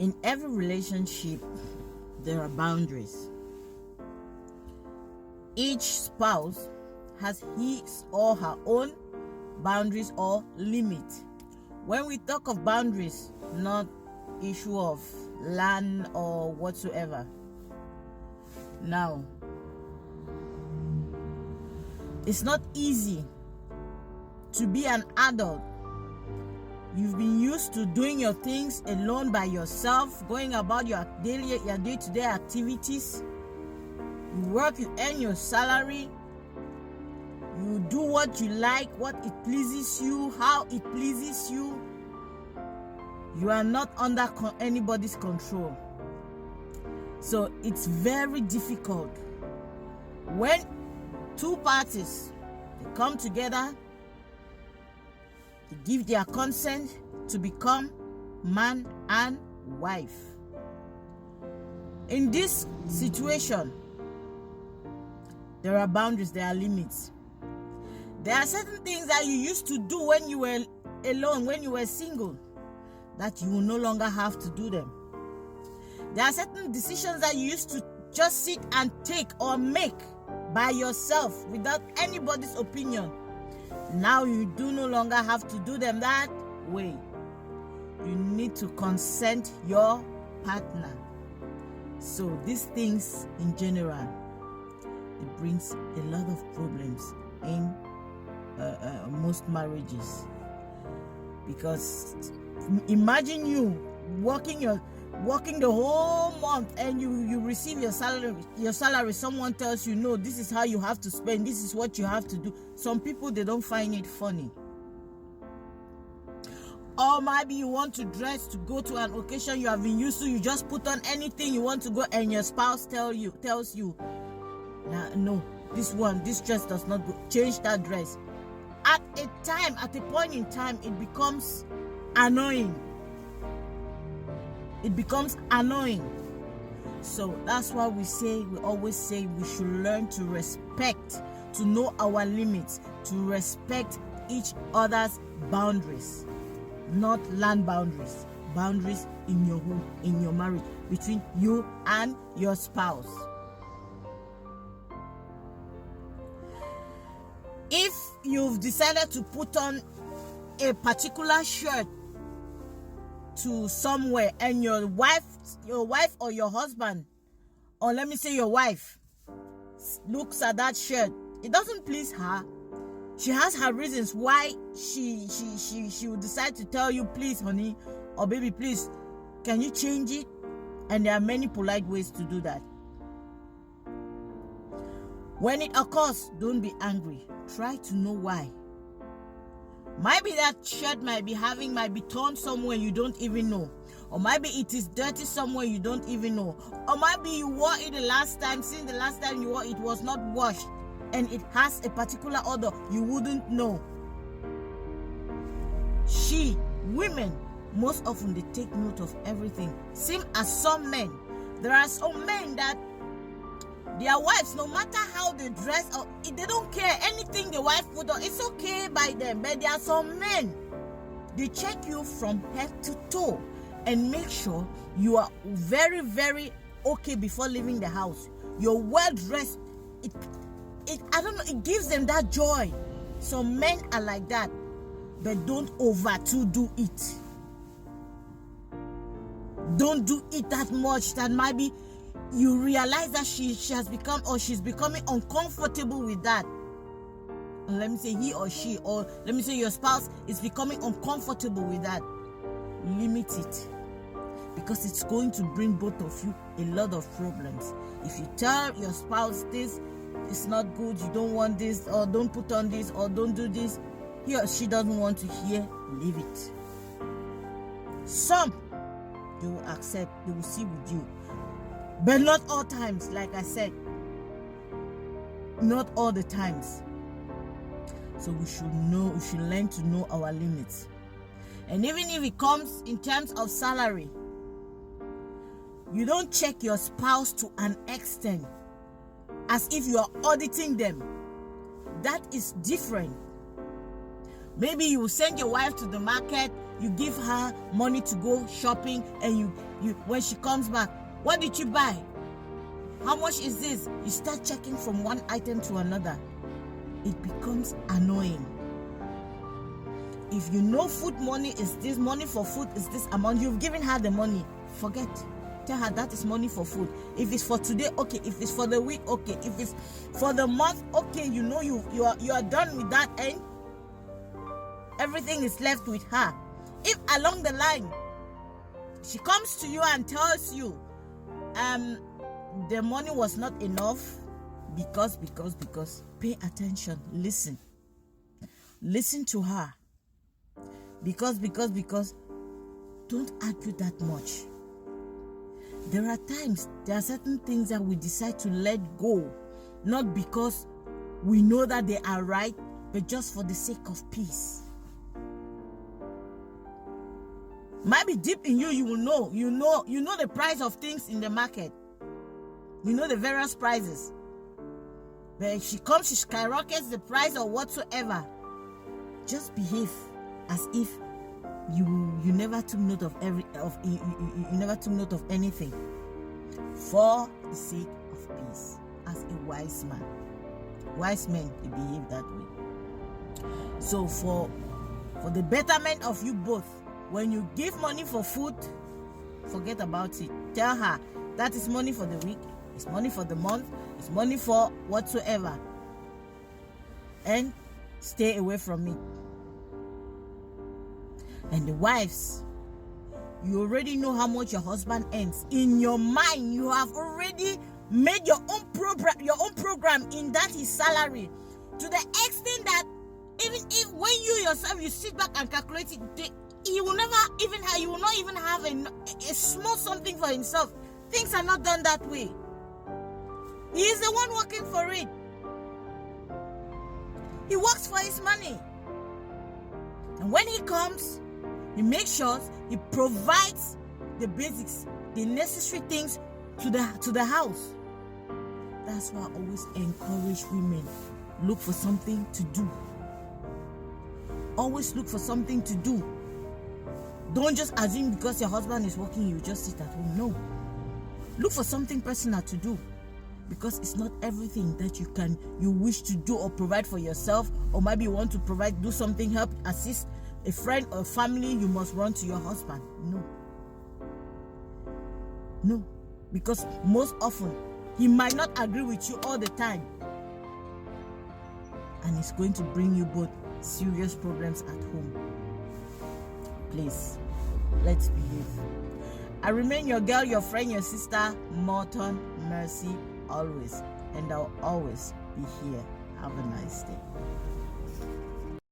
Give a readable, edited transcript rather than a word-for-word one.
In every relationship, there are boundaries. Each spouse has his or her own boundaries or limit. When we talk of boundaries, not issue of land or whatsoever. Now, it's not easy to be an adult. You've been used to doing your things alone by yourself, going about your day-to-day activities. You work, you earn your salary, you do what you like, what it pleases you, how it pleases you. You are not under anybody's control. So it's very difficult when two parties, they come together, they give their consent to become man and wife. In this situation, there are boundaries, there are limits. There are certain things that you used to do when you were alone, when you were single, that you will no longer have to do them. There are certain decisions that you used to just sit and take or make by yourself without anybody's opinion. Now you do no longer have to do them that way. You need to consent your partner. So these things in general, it brings a lot of problems in most marriages. Because imagine you working the whole month and you receive your salary. Someone tells you, no, this is how you have to spend, this is what you have to do. Some people, they don't find it funny. Or maybe you want to dress to go to an occasion you have been used to, you just put on anything you want to go, and your spouse tells you, no, this dress does not go, change that dress. At a point in time, it becomes annoying. It becomes annoying. So that's why we always say we should learn to respect, to know our limits, to respect each other's boundaries, not land boundaries, boundaries in your home, in your marriage, between you and your spouse. If you've decided to put on a particular shirt to somewhere, and your wife or your husband, or let me say your wife, looks at that shirt, it doesn't please her. She has her reasons why she would decide to tell you, please honey, or baby, please, can you change it? And there are many polite ways to do that. When it occurs, don't be angry. Try to know why. Maybe that shirt might be torn somewhere you don't even know. Or maybe it is dirty somewhere you don't even know. Or maybe you wore it the last time, since the last time you wore it was not washed, and it has a particular odor you wouldn't know. Women, most often they take note of everything. Same as some men. There are some men that their wives, no matter how they dress, or they don't care. Anything the wife put on, it's okay by them. But there are some men, they check you from head to toe and make sure you are very, very okay before leaving the house. You're well dressed. It gives them that joy. Some men are like that, but don't overdo it. Don't do it that much that maybe you realize that she has become, or she's becoming uncomfortable with that. And let me say he or she, or let me say your spouse is becoming uncomfortable with that. Limit it, because it's going to bring both of you a lot of problems. If you tell your spouse this is not good, you don't want this, or don't put on this, or don't do this, he or she doesn't want to hear, leave it. Some, they will accept, they will see with you. But not all times, like I said. Not all the times. So we should learn to know our limits. And even if it comes in terms of salary, you don't check your spouse to an extent as if you are auditing them. That is different. Maybe you will send your wife to the market you give her money to go shopping, and you when she comes back, what did you buy? How much is this? You start checking from one item to another. It becomes annoying. If you know food money is this, money for food is this amount, you've given her the money, forget. Tell her that is money for food. If it's for today, okay. If it's for the week, okay. If it's for the month, okay. You know you are done with that, and everything is left with her. If along the line she comes to you and tells you the money was not enough because, pay attention, listen to her. Because don't argue that much. There are certain things that we decide to let go, not because we know that they are right, but just for the sake of peace. Might be deep in you, you will know the price of things in the market. You know the various prices. But if she comes, she skyrockets the price or whatsoever. Just behave as if you never took note of you never took note of anything, for the sake of peace. As a wise man, wise men, they behave that way. So for the betterment of you both, when you give money for food, forget about it. Tell her that is money for the week, it's money for the month, it's money for whatsoever, and stay away from it. And the wives, you already know how much your husband earns. In your mind, you have already made your own program in that his salary, to the extent that even if when you yourself you sit back and calculate it, he will not even have a small something for himself. Things are not done that way. He is the one working for it. He works for his money. And when he comes, he makes sure he provides the basics, the necessary things to the house. That's why I always encourage women, look for something to do. Always look for something to do. Don't just assume because your husband is working, you just sit at home. No. Look for something personal to do. Because it's not everything that you wish to do or provide for yourself, or maybe you want to do something, help, assist a friend or family, you must run to your husband. No. Because most often, he might not agree with you all the time. And it's going to bring you both serious problems at home. Please, let's behave. I remain your girl, your friend, your sister, Morton Mercy, always. And I'll always be here. Have a nice day.